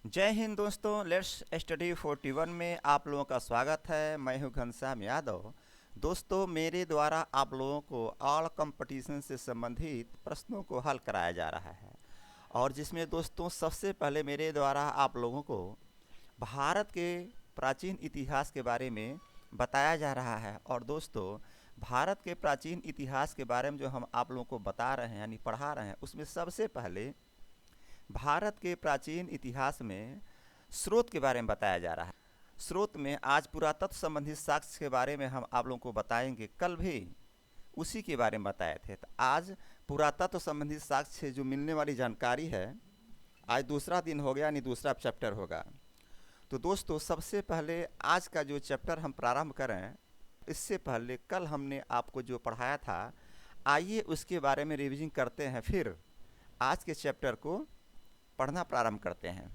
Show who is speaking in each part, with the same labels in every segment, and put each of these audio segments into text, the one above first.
Speaker 1: जय हिंद दोस्तों। Let's study 41 में आप लोगों का स्वागत है। मैं हूं घनश्याम यादव। दोस्तों, मेरे द्वारा आप लोगों को ऑल कंपटीशन से संबंधित प्रश्नों को हल कराया जा रहा है और जिसमें दोस्तों सबसे पहले मेरे द्वारा आप लोगों को भारत के प्राचीन इतिहास के बारे में बताया जा रहा है। और दोस्तों, भारत के प्राचीन इतिहास के बारे में जो हम आप लोगों को बता रहे हैं यानी पढ़ा रहे हैं, उसमें सबसे पहले भारत के प्राचीन इतिहास में स्रोत के बारे में बताया जा रहा है। स्रोत में आज पुरातत्व संबंधित साक्ष्य के बारे में हम आप लोगों को बताएंगे। कल भी उसी के बारे में बताए थे, तो आज पुरातत्व संबंधित साक्ष्य से जो मिलने वाली जानकारी है, आज दूसरा दिन हो गया यानी दूसरा चैप्टर होगा। तो दोस्तों, सबसे पहले आज का जो चैप्टर हम प्रारंभ करें, इससे पहले कल हमने आपको जो पढ़ाया था, आइए उसके बारे में रिवीजन करते हैं, फिर आज के चैप्टर को पढ़ना प्रारंभ करते हैं।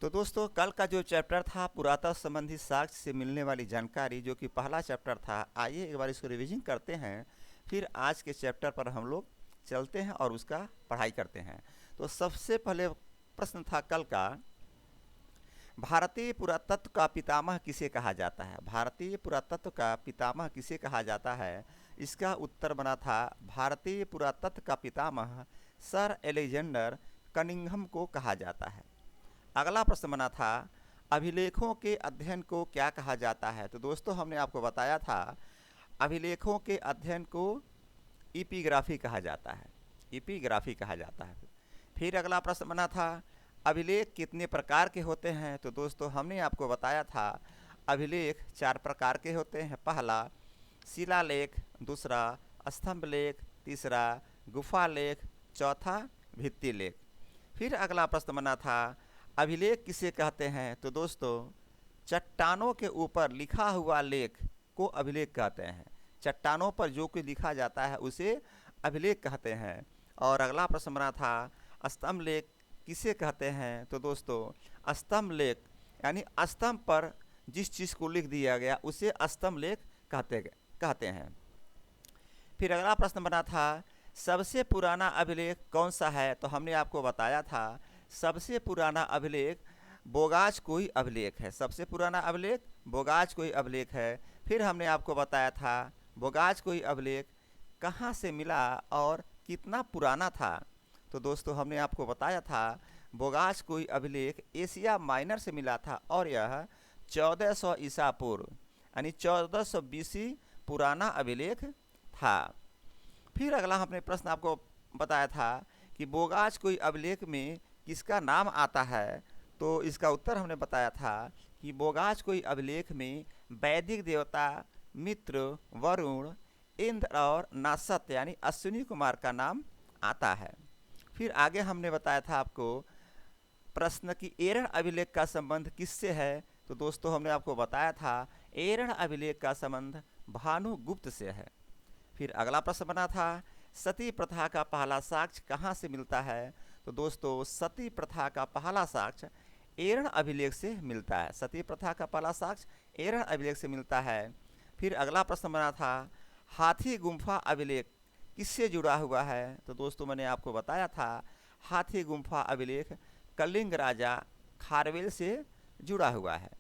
Speaker 1: तो दोस्तों, कल का जो चैप्टर था पुरातत्व संबंधी साक्ष्य से मिलने वाली जानकारी, जो कि पहला चैप्टर था, आइए एक बार इसको रिवीजन करते हैं, फिर आज के चैप्टर पर हम लोग चलते हैं और उसका पढ़ाई करते हैं। तो सबसे पहले प्रश्न था कल का, भारतीय पुरातत्व का पितामह किसे कहा जाता है? भारतीय पुरातत्व का पितामह किसे कहा जाता है? इसका उत्तर बना था भारतीय पुरातत्व का पितामह सर एलेक्जेंडर कनिंघम को कहा जाता है। अगला प्रश्न बना था अभिलेखों के अध्ययन को क्या कहा जाता है? तो दोस्तों, हमने आपको बताया था अभिलेखों के अध्ययन को इपिग्राफी कहा जाता है। इपिग्राफी कहा जाता है। फिर अगला प्रश्न बना था अभिलेख कितने प्रकार के होते हैं? तो दोस्तों, हमने आपको बताया था अभिलेख 4 प्रकार के होते हैं। पहला शिलालेख, दूसरा स्तंभ लेख, तीसरा गुफा लेख, चौथा भित्ति लेख। फिर अगला प्रश्न बना था अभिलेख किसे कहते हैं? तो दोस्तों, चट्टानों के ऊपर लिखा हुआ लेख को अभिलेख कहते हैं। चट्टानों पर जो कुछ लिखा जाता है उसे अभिलेख कहते हैं। और अगला प्रश्न बना था स्तंभ लेख किसे कहते हैं? तो दोस्तों, स्तंभ लेख यानी स्तंभ पर जिस चीज़ को लिख दिया गया उसे स्तंभ लेख कहते हैं। फिर अगला प्रश्न बना था सबसे पुराना अभिलेख कौन सा है? तो हमने आपको बताया था सबसे पुराना अभिलेख बोगाचकोई अभिलेख है। सबसे पुराना अभिलेख बोगाचकोई अभिलेख है। फिर हमने आपको बताया था बोगाचकोई अभिलेख कहाँ से मिला और कितना पुराना था? तो दोस्तों, हमने आपको बताया था बोगाचकोई अभिलेख एशिया माइनर से मिला था और यह 1400 ईसा पूर्व यानी 1400 बीसी पुराना अभिलेख था। फिर अगला हमने प्रश्न आपको बताया था कि बोगाचकोई अभिलेख में किसका नाम आता है? तो इसका उत्तर हमने बताया था कि बोगाचकोई अभिलेख में वैदिक देवता मित्र, वरुण, इंद्र और नासत यानी अश्विनी कुमार का नाम आता है। फिर आगे हमने बताया था आपको प्रश्न कि एरण अभिलेख का संबंध किससे है? तो दोस्तों, हमने आपको बताया था एरण अभिलेख का संबंध भानुगुप्त से है। फिर अगला प्रश्न बना था सती प्रथा का पहला साक्ष्य कहाँ से मिलता है? तो दोस्तों, सती प्रथा का पहला साक्ष्य एरण अभिलेख से मिलता है। सती प्रथा का पहला साक्ष्य एरण अभिलेख से मिलता है। फिर अगला प्रश्न बना था हाथी गुम्फा अभिलेख किससे जुड़ा हुआ है? तो दोस्तों, मैंने आपको बताया था हाथी गुम्फा अभिलेख कलिंग राजा खारवेल से जुड़ा हुआ है।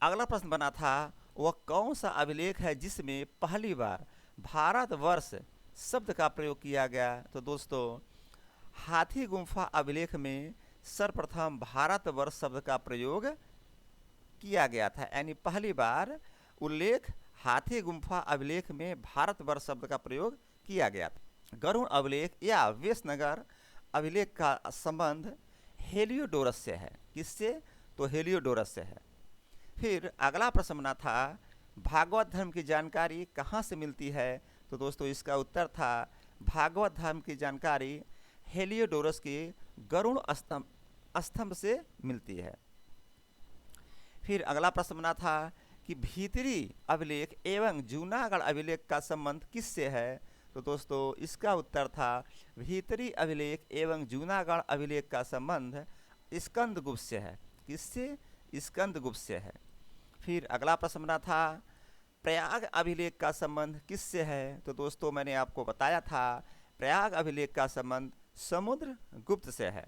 Speaker 1: अगला प्रश्न बना था वह कौन सा अभिलेख है जिसमें पहली बार भारतवर्ष शब्द का प्रयोग किया गया? तो दोस्तों, हाथी गुम्फा अभिलेख में सर्वप्रथम भारतवर्ष शब्द का प्रयोग किया गया था, यानी पहली बार उल्लेख हाथी गुम्फा अभिलेख में भारतवर्ष शब्द का प्रयोग किया गया था। गरुड़ अभिलेख या वेशनगर अभिलेख का संबंध हेलियोडोरस से है। किससे? तो हेलियोडोरस से है। फिर अगला प्रश्न बना था भागवत धर्म की जानकारी कहाँ से मिलती है? तो दोस्तों, इसका उत्तर था भागवत धर्म की जानकारी हेलियोडोरस के गरुड़ स्तंभ से मिलती है। फिर अगला प्रश्न बना था कि भीतरी अभिलेख एवं जूनागढ़ अभिलेख का संबंध किससे है? तो दोस्तों, इसका उत्तर था भीतरी अभिलेख एवं जूनागढ़ अभिलेख का संबंध स्कंदगुप्त से है। किससे? स्कंदगुप्त से है। फिर अगला प्रश्न बना था प्रयाग अभिलेख का संबंध किससे है? तो दोस्तों, मैंने आपको बताया था प्रयाग अभिलेख का संबंध समुद्रगुप्त से है।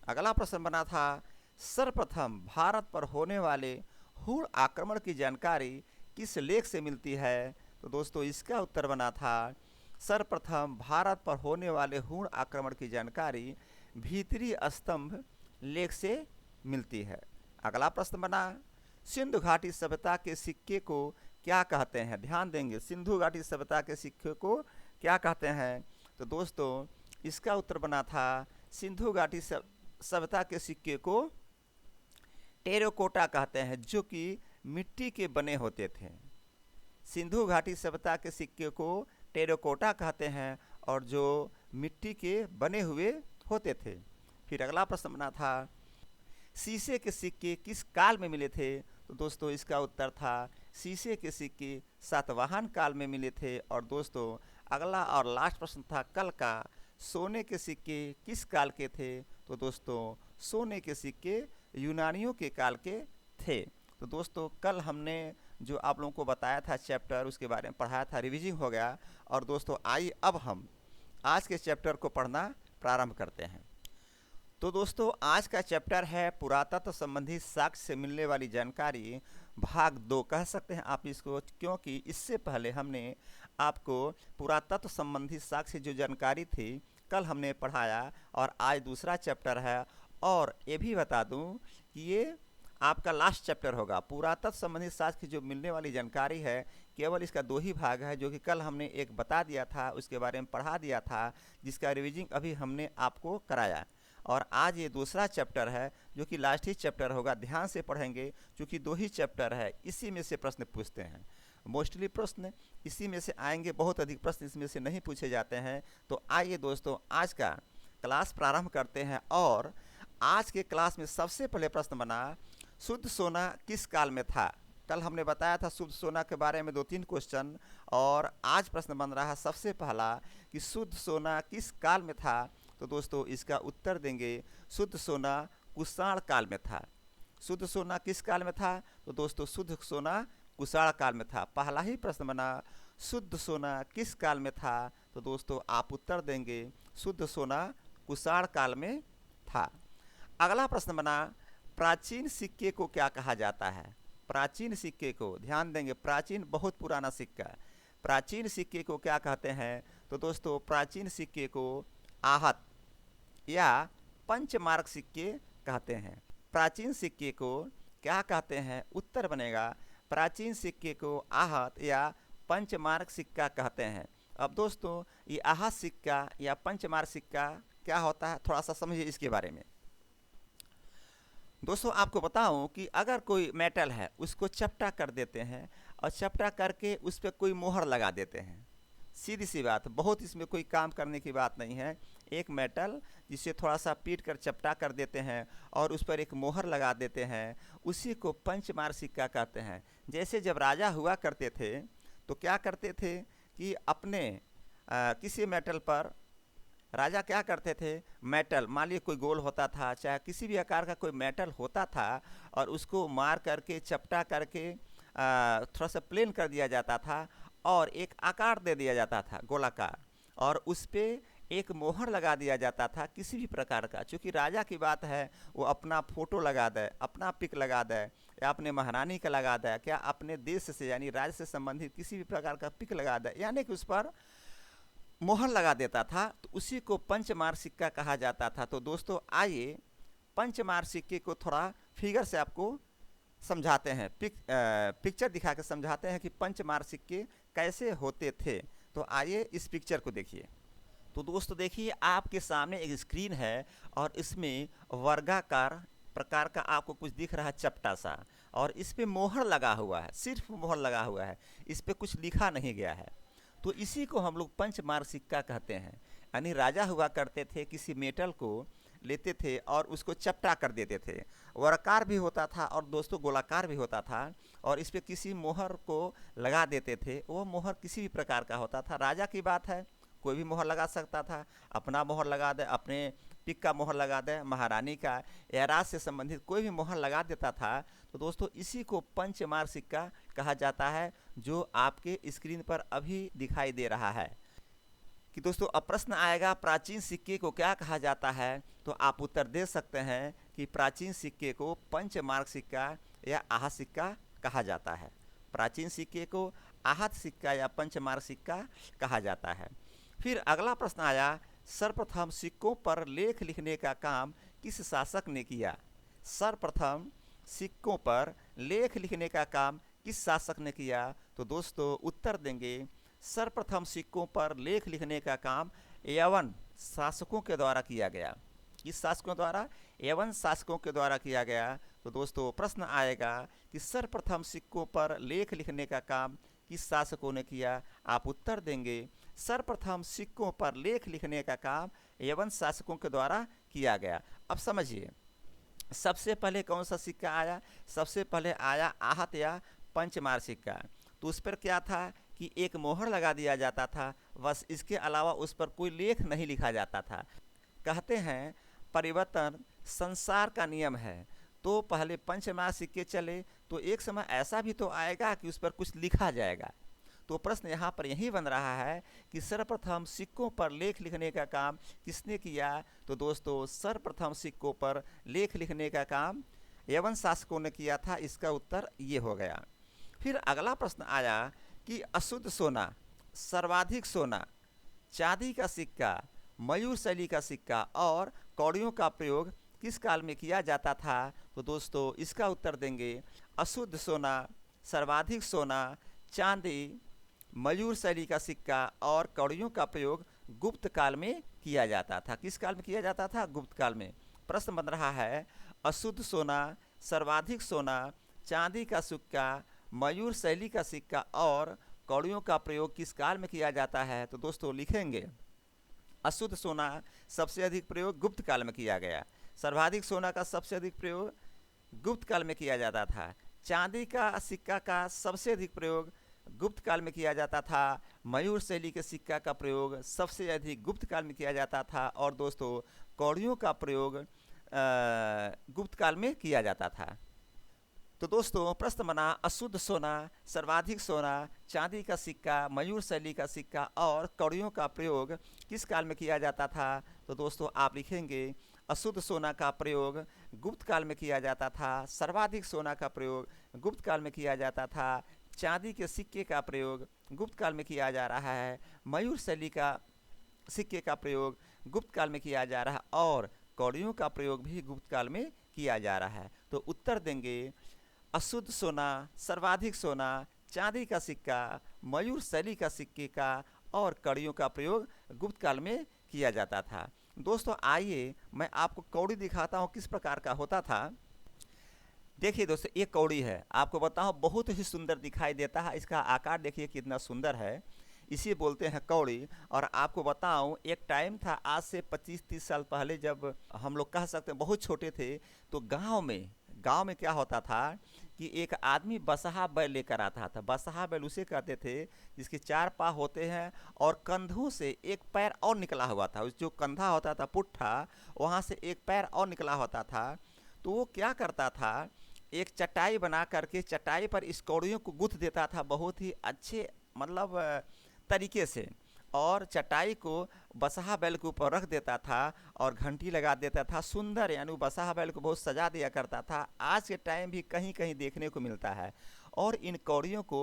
Speaker 1: अगला प्रश्न बना था सर्वप्रथम भारत पर होने वाले हुण आक्रमण की जानकारी किस लेख से मिलती है। तो दोस्तों इसका उत्तर बना था सर्वप्रथम भारत पर होने वाले हुण आक्रमण की जानकारी भीतरी स्तंभ लेख से मिलती है। अगला प्रश्न बना सिंधु घाटी सभ्यता के सिक्के को क्या कहते हैं। ध्यान देंगे, सिंधु घाटी सभ्यता के सिक्के को क्या कहते हैं। तो दोस्तों इसका उत्तर बना था सिंधु घाटी सभ्यता के सिक्के को टेराकोटा कहते हैं, जो कि मिट्टी के बने होते थे। सिंधु घाटी सभ्यता के सिक्के को टेराकोटा कहते हैं और जो मिट्टी के बने हुए होते थे। फिर अगला प्रश्न बना था शीशे के सिक्के किस काल में मिले थे। तो दोस्तों इसका उत्तर था शीशे के सिक्के सातवाहन काल में मिले थे। और दोस्तों अगला और लास्ट प्रश्न था कल का सोने के सिक्के किस काल के थे। तो दोस्तों सोने के सिक्के यूनानियों के काल के थे। तो दोस्तों कल हमने जो आप लोगों को बताया था चैप्टर, उसके बारे में पढ़ाया था, रिवीजिंग हो गया। और दोस्तों आइए अब हम आज के चैप्टर को पढ़ना प्रारंभ करते हैं। तो दोस्तों आज का चैप्टर है पुरातत्व संबंधी साक्ष्य से मिलने वाली जानकारी, भाग 2 कह सकते हैं आप इसको, क्योंकि इससे पहले हमने आपको पुरातत्व संबंधी साक्ष्य जो जानकारी थी कल हमने पढ़ाया और आज दूसरा चैप्टर है। और ये भी बता दूं कि ये आपका लास्ट चैप्टर होगा। पुरातत्व संबंधी साक्ष्य की जो मिलने वाली जानकारी है केवल इसका 2 ही भाग है, जो कि कल हमने एक बता दिया था, उसके बारे में पढ़ा दिया था, जिसका रिवीजिंग अभी हमने आपको कराया। और आज ये दूसरा चैप्टर है जो कि लास्ट ही चैप्टर होगा। ध्यान से पढ़ेंगे क्योंकि 2 ही चैप्टर है, इसी में से प्रश्न पूछते हैं। मोस्टली प्रश्न इसी में से आएंगे, बहुत अधिक प्रश्न इसमें से नहीं पूछे जाते हैं। तो आइए दोस्तों आज का क्लास प्रारंभ करते हैं। और आज के क्लास में सबसे पहले प्रश्न बना शुद्ध सोना किस काल में था। कल हमने बताया था शुद्ध सोना के बारे में 2-3 क्वेश्चन, और आज प्रश्न बन रहा है सबसे पहला कि शुद्ध सोना किस काल में था। तो दोस्तों इसका उत्तर देंगे शुद्ध सोना कुषाण काल में था। शुद्ध सोना किस काल में था। तो दोस्तों शुद्ध सोना कुषाण काल में था। पहला ही प्रश्न बना शुद्ध सोना किस काल में था। तो दोस्तों आप उत्तर देंगे शुद्ध सोना कुषाण काल में था। अगला प्रश्न बना प्राचीन सिक्के को क्या कहा जाता है। प्राचीन सिक्के को ध्यान देंगे, प्राचीन बहुत पुराना सिक्का, प्राचीन सिक्के को क्या कहते हैं। तो दोस्तों प्राचीन सिक्के को आहत या पंचमार्क सिक्के कहते हैं। प्राचीन सिक्के को क्या कहते हैं। उत्तर बनेगा प्राचीन सिक्के को आहत या पंचमार्क सिक्का कहते हैं। अब दोस्तों ये आहत सिक्का या पंचमार्क सिक्का क्या होता है, थोड़ा सा समझिए इसके बारे में। दोस्तों आपको बताऊं कि अगर कोई मेटल है उसको चपटा कर देते हैं और चपटा करके उस पर कोई मोहर लगा देते हैं, सीधी सी बात, बहुत इसमें कोई काम करने की बात नहीं है। एक मेटल जिसे थोड़ा सा पीट कर चपटा कर देते हैं और उस पर एक मोहर लगा देते हैं, उसी को पंचमार्क सिक्का कहते हैं। जैसे जब राजा हुआ करते थे तो क्या करते थे कि अपने किसी मेटल पर राजा क्या करते थे, मेटल मान लीजिए कोई गोल होता था, चाहे किसी भी आकार का कोई मेटल होता था, और उसको मार करके चपटा करके थोड़ा सा प्लेन कर दिया जाता था और एक आकार दे दिया जाता था गोलाकार, और उस पर एक मोहर लगा दिया जाता था किसी भी प्रकार का। चूँकि राजा की बात है, वो अपना फ़ोटो लगा दे, अपना पिक लगा दे, या अपने महारानी का लगा दे, क्या अपने देश से यानी राज्य से संबंधित किसी भी प्रकार का पिक लगा दे, यानी कि उस पर मोहर लगा देता था, तो उसी को पंचमार्क सिक्का कहा जाता था। तो दोस्तों आइए पंचमार्क सिक्के को थोड़ा फिगर से आपको समझाते हैं, पिक्चर दिखा के समझाते हैं कि पंचमार्क सिक्के कैसे होते थे। तो आइए इस पिक्चर को देखिए। तो दोस्तों देखिए आपके सामने एक स्क्रीन है और इसमें वर्गाकार प्रकार का आपको कुछ दिख रहा है चपटा सा, और इस पर मोहर लगा हुआ है, सिर्फ मोहर लगा हुआ है, इस पर कुछ लिखा नहीं गया है। तो इसी को हम लोग पंचमार्क सिक्का कहते हैं। यानी राजा हुआ करते थे, किसी मेटल को लेते थे और उसको चपटा कर देते थे, वर्गाकार भी होता था और दोस्तों गोलाकार भी होता था, और इस पर किसी मोहर को लगा देते थे। वो मोहर किसी भी प्रकार का होता था, राजा की बात है, कोई भी मोहर लगा सकता था, अपना मोहर लगा दे, अपने पिक का मोहर लगा दे, महारानी का या राज से संबंधित कोई भी मोहर लगा देता था। तो दोस्तों इसी को पंचमार्क सिक्का कहा जाता है, जो आपके स्क्रीन पर अभी दिखाई दे रहा है। कि दोस्तों अब प्रश्न आएगा प्राचीन सिक्के को क्या कहा जाता है, तो आप उत्तर दे सकते हैं कि प्राचीन सिक्के को पंचमार्क सिक्का या आहत सिक्का कहा जाता है। प्राचीन सिक्के को आहत सिक्का या पंचमार्क सिक्का कहा जाता है। फिर अगला प्रश्न आया, सर्वप्रथम सिक्कों पर लेख लिखने का काम किस शासक ने किया। सर्वप्रथम सिक्कों पर लेख लिखने का काम किस शासक ने किया, तो दोस्तों उत्तर देंगे सर्वप्रथम सिक्कों पर लेख लिखने का काम यवन शासकों के द्वारा किया गया। किस शासकों द्वारा? यवन शासकों के द्वारा किया गया। तो दोस्तों प्रश्न आएगा कि सर्वप्रथम सिक्कों पर लेख लिखने का काम किस शासकों ने किया। आप उत्तर देंगे सर्वप्रथम सिक्कों पर लेख लिखने का काम यवन शासकों के द्वारा किया गया। अब समझिए, सबसे पहले कौन सा सिक्का आया? सबसे पहले आया आहत या पंचमार्क सिक्का। तो उस पर क्या था कि एक मोहर लगा दिया जाता था, बस, इसके अलावा उस पर कोई लेख नहीं लिखा जाता था। कहते हैं परिवर्तन संसार का नियम है। तो पहले पंचमार्क सिक्के चले, तो एक समय ऐसा भी तो आएगा कि उस पर कुछ लिखा जाएगा। तो प्रश्न यहाँ पर यही बन रहा है कि सर्वप्रथम सिक्कों पर लेख लिखने का काम किसने किया। तो दोस्तों सर्वप्रथम सिक्कों पर लेख लिखने का काम यवन शासकों ने किया था। इसका उत्तर ये हो गया। फिर अगला प्रश्न आया कि अशुद्ध सोना, सर्वाधिक सोना, चांदी का सिक्का, मयूर शैली का सिक्का और कौड़ियों का प्रयोग किस काल में किया जाता था। तो दोस्तों इसका उत्तर देंगे अशुद्ध सोना, सर्वाधिक सोना, चांदी, मयूर शैली का सिक्का और कौड़ियों का प्रयोग गुप्त काल में किया जाता था। किस काल में किया जाता था? गुप्त काल में। प्रश्न बन रहा है अशुद्ध सोना, सर्वाधिक सोना, चांदी का सिक्का, मयूर शैली का सिक्का और कौड़ियों का प्रयोग किस काल में किया जाता है। तो दोस्तों लिखेंगे अशुद्ध सोना सबसे अधिक प्रयोग गुप्त काल में किया गया, सर्वाधिक सोना का सबसे अधिक प्रयोग गुप्त काल में किया जाता था, चांदी का सिक्का का सबसे अधिक प्रयोग गुप्त काल में किया जाता था, मयूर शैली के सिक्का का प्रयोग सबसे अधिक गुप्त काल में किया जाता था और दोस्तों कौड़ियों का प्रयोग गुप्त काल में किया जाता था। तो दोस्तों प्रश्न बना अशुद्ध सोना, सर्वाधिक सोना, चांदी का सिक्का, मयूर शैली का सिक्का और कौड़ियों का प्रयोग किस काल में किया जाता था। तो दोस्तों आप लिखेंगे अशुद्ध सोना का प्रयोग गुप्त काल में किया जाता था, सर्वाधिक सोना का प्रयोग गुप्त काल में किया जाता था, चांदी के सिक्के का प्रयोग गुप्त काल में किया जा रहा है, मयूर शैली का सिक्के का प्रयोग गुप्त काल में किया जा रहा है और कौड़ियों का प्रयोग भी गुप्त काल में किया जा रहा है। तो उत्तर देंगे अशुद्ध सोना, सर्वाधिक सोना, चांदी का सिक्का, मयूर शैली का सिक्के का और कौड़ियों का प्रयोग गुप्त काल में किया जाता था। दोस्तों आइए मैं आपको कौड़ी दिखाता हूँ किस प्रकार का होता था। देखिए दोस्तों ये कौड़ी है, आपको बताऊँ बहुत ही सुंदर दिखाई देता है। इसका आकार देखिए कितना सुंदर है, इसी बोलते हैं कौड़ी। और आपको बताऊं एक टाइम था आज से 25-30 साल पहले, जब हम लोग कह सकते हैं बहुत छोटे थे, तो गांव में क्या होता था कि एक आदमी बसहा बैल लेकर आता था। बसहा बैल उसे कहते थे जिसके 4 पाँव होते हैं और कंधों से एक पैर और निकला हुआ था। उस जो कंधा होता था पुट्ठा, वहाँ से एक पैर और निकला होता था। तो वो क्या करता था, एक चटाई बना करके चटाई पर इस कौड़ियों को गूंथ देता था बहुत ही अच्छे मतलब तरीके से, और चटाई को बसहा बैल के ऊपर रख देता था और घंटी लगा देता था सुंदर, यानी वो बसहा बैल को बहुत सजा दिया करता था। आज के टाइम भी कहीं कहीं देखने को मिलता है। और इन कौड़ियों को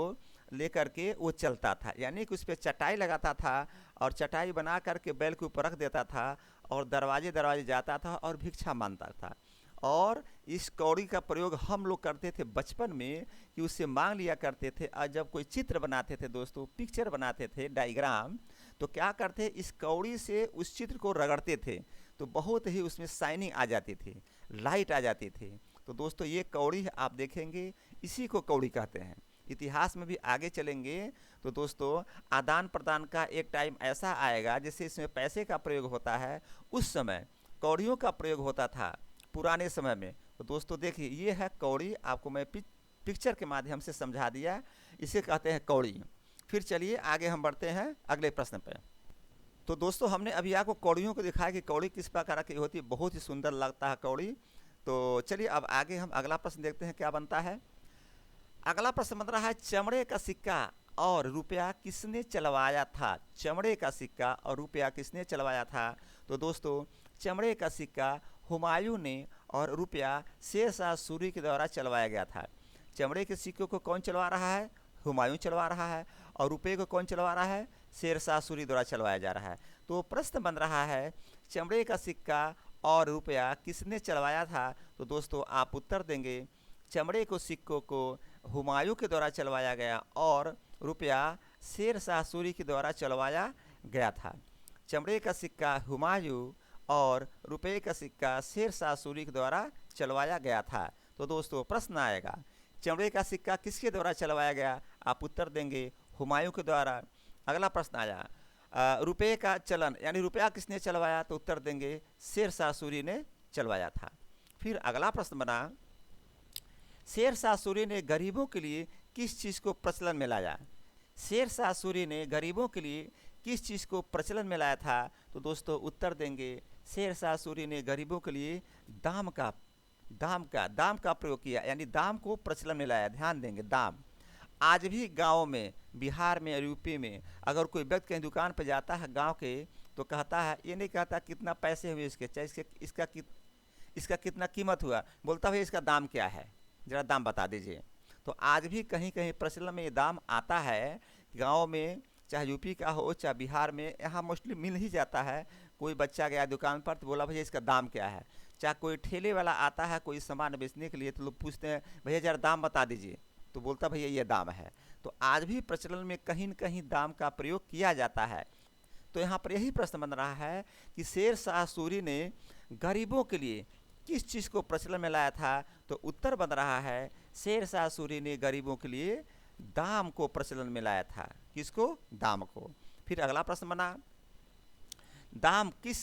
Speaker 1: लेकर के वो चलता था, यानी कि उस पर चटाई लगाता था और चटाई बना करके बैल के ऊपर रख देता था और दरवाजे दरवाजे जाता था और भिक्षा मांगता था। और इस कौड़ी का प्रयोग हम लोग करते थे बचपन में कि उससे मांग लिया करते थे। और जब कोई चित्र बनाते थे दोस्तों, पिक्चर बनाते थे, डायग्राम, तो क्या करते, इस कौड़ी से उस चित्र को रगड़ते थे तो बहुत ही उसमें शाइनिंग आ जाती थी, लाइट आ जाती थी। तो दोस्तों ये कौड़ी है, आप देखेंगे इसी को कौड़ी कहते हैं। इतिहास में भी आगे चलेंगे तो दोस्तों आदान प्रदान का एक टाइम ऐसा आएगा जैसे इसमें पैसे का प्रयोग होता है, उस समय कौड़ियों का प्रयोग होता था पुराने समय में। तो दोस्तों देखिए ये है कौड़ी, आपको मैं पिक्चर के माध्यम से समझा दिया, इसे कहते हैं कौड़ी। फिर चलिए आगे हम बढ़ते हैं अगले प्रश्न पे। तो दोस्तों हमने अभी आपको कौड़ियों को दिखाया कि कौड़ी किस प्रकार की होती है, बहुत ही सुंदर लगता है कौड़ी। तो चलिए अब आगे हम अगला प्रश्न देखते हैं क्या बनता है। अगला प्रश्न बन रहा है चमड़े का सिक्का और रुपया किसने चलवाया था? चमड़े का सिक्का और रुपया किसने चलवाया था? तो दोस्तों चमड़े का सिक्का हुमायूं ने और रुपया शेर शाह सूरी के द्वारा चलवाया गया था। चमड़े के सिक्कों को कौन चलवा रहा है? हुमायूं चलवा रहा है। और रुपये को कौन चलवा रहा है? शेर शाह सूरी द्वारा चलवाया जा रहा है। तो प्रश्न बन रहा है चमड़े का सिक्का और रुपया किसने चलवाया था? तो दोस्तों आप उत्तर देंगे चमड़े को सिक्कों को हुमायूं के द्वारा चलवाया गया और रुपया शेर शाह सूरी के द्वारा चलवाया गया था। चमड़े का सिक्का हुमायूं और रुपये का सिक्का शेर शाह सूरी के द्वारा चलवाया गया था। तो दोस्तों प्रश्न आएगा चमड़े का सिक्का किसके द्वारा चलवाया गया? आप उत्तर देंगे हुमायूं के द्वारा। अगला प्रश्न आया रुपये का चलन यानी रुपया किसने चलवाया? तो उत्तर देंगे शेर शाह सूरी ने चलवाया था। फिर अगला प्रश्न बना शेर शाह सूरी ने गरीबों के लिए किस चीज़ को प्रचलन में लाया? शेर शाह सूरी ने गरीबों के लिए किस चीज़ को प्रचलन में लाया था? तो दोस्तों उत्तर देंगे शेर शाह सूरी ने गरीबों के लिए दाम का प्रयोग किया, यानी दाम को प्रचलन में लाया। ध्यान देंगे दाम। आज भी गाँव में, बिहार में और यूपी में अगर कोई व्यक्ति कहीं दुकान पर जाता है गाँव के, तो कहता है, ये नहीं कहता कितना पैसे हुए इसके, चाहे इसका कितना कीमत हुआ, बोलता है इसका दाम क्या है, ज़रा दाम बता दीजिए। तो आज भी कहीं कहीं प्रचलन में ये दाम आता है। गांव में चाहे यूपी का हो चाहे बिहार में, यहाँ मोस्टली मिल ही जाता है। कोई बच्चा गया दुकान पर तो बोला भैया इसका दाम क्या है। चाहे कोई ठेले वाला आता है कोई सामान बेचने के लिए, तो लोग पूछते हैं भैया ज़रा दाम बता दीजिए, तो बोलता भैया ये दाम है। तो आज भी प्रचलन में कहीं न कहीं दाम का प्रयोग किया जाता है। तो यहाँ पर यही प्रश्न बन रहा है कि शेर शाह सूरी ने गरीबों के लिए किस चीज़ को प्रचलन में लाया था? तो उत्तर बन रहा है शेर शाह सूरी ने गरीबों के लिए दाम को प्रचलन में लाया था। किसको? दाम को। फिर अगला प्रश्न बना दाम किस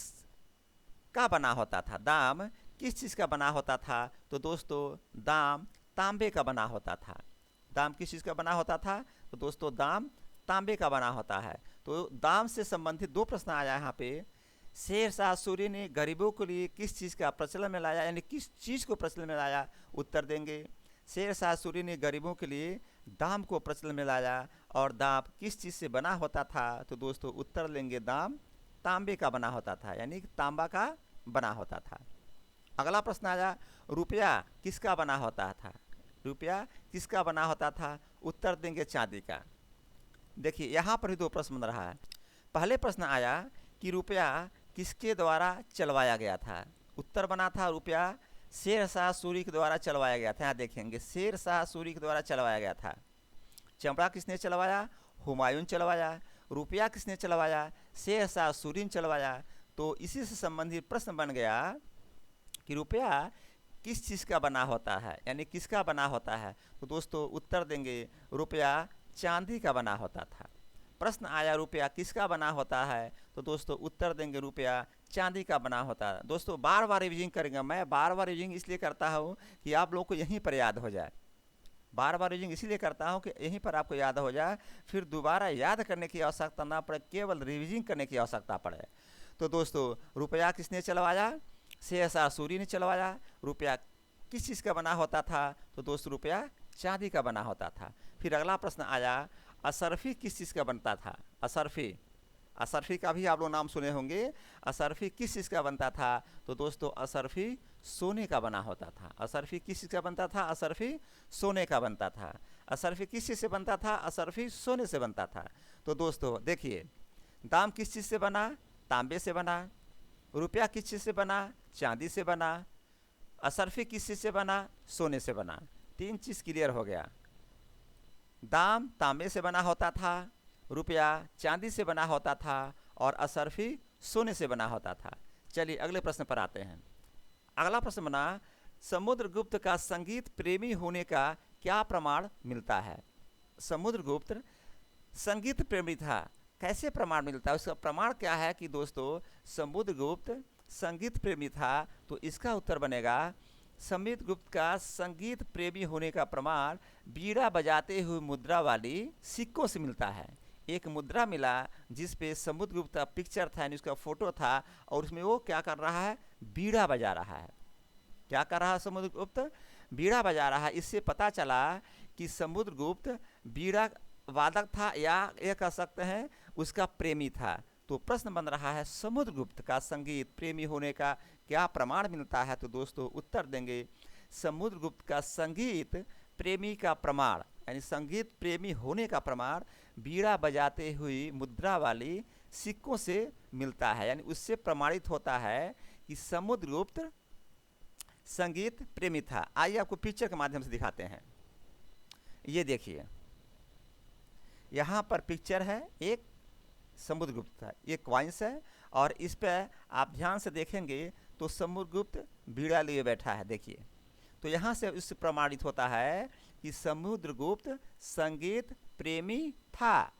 Speaker 1: का बना होता था? दाम किस चीज़ का बना होता था? तो दोस्तों दाम तांबे का बना होता था। दाम किस चीज़ का बना होता था? तो दोस्तों दाम तांबे का बना होता है। तो दाम से संबंधित दो प्रश्न आया यहाँ पे। शेर शाह सूरी ने गरीबों के लिए किस चीज़ का प्रचलन में लाया, यानी किस चीज़ को प्रचलन में लाया? उत्तर देंगे शेर शाह सूरी ने गरीबों के लिए दाम को प्रचलन में लाया। और दाम किस चीज़ से बना होता था? तो दोस्तों उत्तर लेंगे दाम तांबे का बना होता था, यानी तांबा का बना होता था। अगला प्रश्न आया रुपया किसका बना होता था? रुपया किसका बना होता था? उत्तर देंगे चांदी का। देखिए यहाँ पर ही दो प्रश्न बन रहा है। पहले प्रश्न आया कि रुपया किसके द्वारा चलवाया गया था? उत्तर बना था रुपया शेर शाह सूरी के द्वारा चलवाया गया था। यहाँ देखेंगे शेर शाह सूरी के द्वारा चलवाया गया था। चमड़ा किसने चलवाया? हुमायूं चलवाया। रुपया किसने चलवाया? शेर शाह सूरी ने चलवाया। तो इसी से संबंधित प्रश्न बन गया कि रुपया किस चीज़ का बना होता है, यानी किसका बना होता है? तो दोस्तों उत्तर देंगे रुपया चांदी का बना होता था। प्रश्न आया रुपया किसका बना होता है? तो दोस्तों उत्तर देंगे रुपया चांदी का बना होता है। दोस्तों बार बार रिविजन करेंगे, मैं बार बार रिविजन इसलिए करता हूँ कि आप लोगों को यहीं पर याद हो जाए। बार बार रिविजन इसलिए करता हूँ कि यहीं पर आपको याद हो जाए, फिर दोबारा याद करने की आवश्यकता ना पड़े, केवल रिविजन करने की आवश्यकता पड़े। तो दोस्तों रुपया किसने चलवाया? शेर शाह सूरी ने चलवाया। रुपया किस चीज़ का बना होता था? तो दोस्तों रुपया चांदी का बना होता था। फिर अगला प्रश्न आया असरफी किस चीज़ का बनता था? असरफी का भी आप लोग नाम सुने होंगे। असरफी किस चीज़ का बनता था? तो दोस्तों असरफी सोने का बना होता था। असरफी किस चीज़ का बनता था? असरफी सोने का बनता था। असरफी किस चीज़ से बनता था? असरफी सोने से बनता था। तो दोस्तों देखिए दाम किस चीज़ से बना? तांबे से बना। रुपया किस चीज़ से बना? चांदी से बना। असरफी किस चीज़ से बना? सोने से बना। तीन चीज़ क्लियर हो गया। दाम तांबे से बना होता था, रुपया चांदी से बना होता था और असरफी सोने से बना होता था। चलिए अगले प्रश्न पर आते हैं। अगला प्रश्न बना समुद्रगुप्त का संगीत प्रेमी होने का क्या प्रमाण मिलता है? समुद्रगुप्त संगीत प्रेमी था, कैसे प्रमाण मिलता है? उसका प्रमाण क्या है कि दोस्तों समुद्रगुप्त संगीत प्रेमी था। तो इसका उत्तर बनेगा समुद्रगुप्त का संगीत प्रेमी होने का प्रमाण बीड़ा बजाते हुए मुद्रा वाली सिक्कों से मिलता है। एक मुद्रा मिला जिस पे समुद्रगुप्त का पिक्चर था, यानी उसका फोटो था, और उसमें वो क्या कर रहा है? बीड़ा बजा रहा है। क्या कर रहा है समुद्रगुप्त? बीड़ा बजा रहा है। इससे पता चला कि समुद्रगुप्त बीड़ा वादक था या यह कह सकते हैं उसका प्रेमी था। तो प्रश्न बन रहा है समुद्रगुप्त का संगीत प्रेमी होने का क्या प्रमाण मिलता है? तो दोस्तों उत्तर देंगे समुद्रगुप्त का संगीत प्रेमी का प्रमाण यानी संगीत प्रेमी होने का प्रमाण बीड़ा बजाते हुई मुद्रा वाली सिक्कों से मिलता है, यानी उससे प्रमाणित होता है कि समुद्रगुप्त संगीत प्रेमी था। आइए आपको पिक्चर के माध्यम से दिखाते हैं। ये देखिए यहाँ पर पिक्चर है, एक समुद्रगुप्त का ये क्वाइंस है और इस पर आप ध्यान से देखेंगे तो समुद्रगुप्त बीड़ा लिए बैठा है। देखिए तो यहाँ से इससे प्रमाणित होता है कि समुद्रगुप्त संगीत प्रेमी था।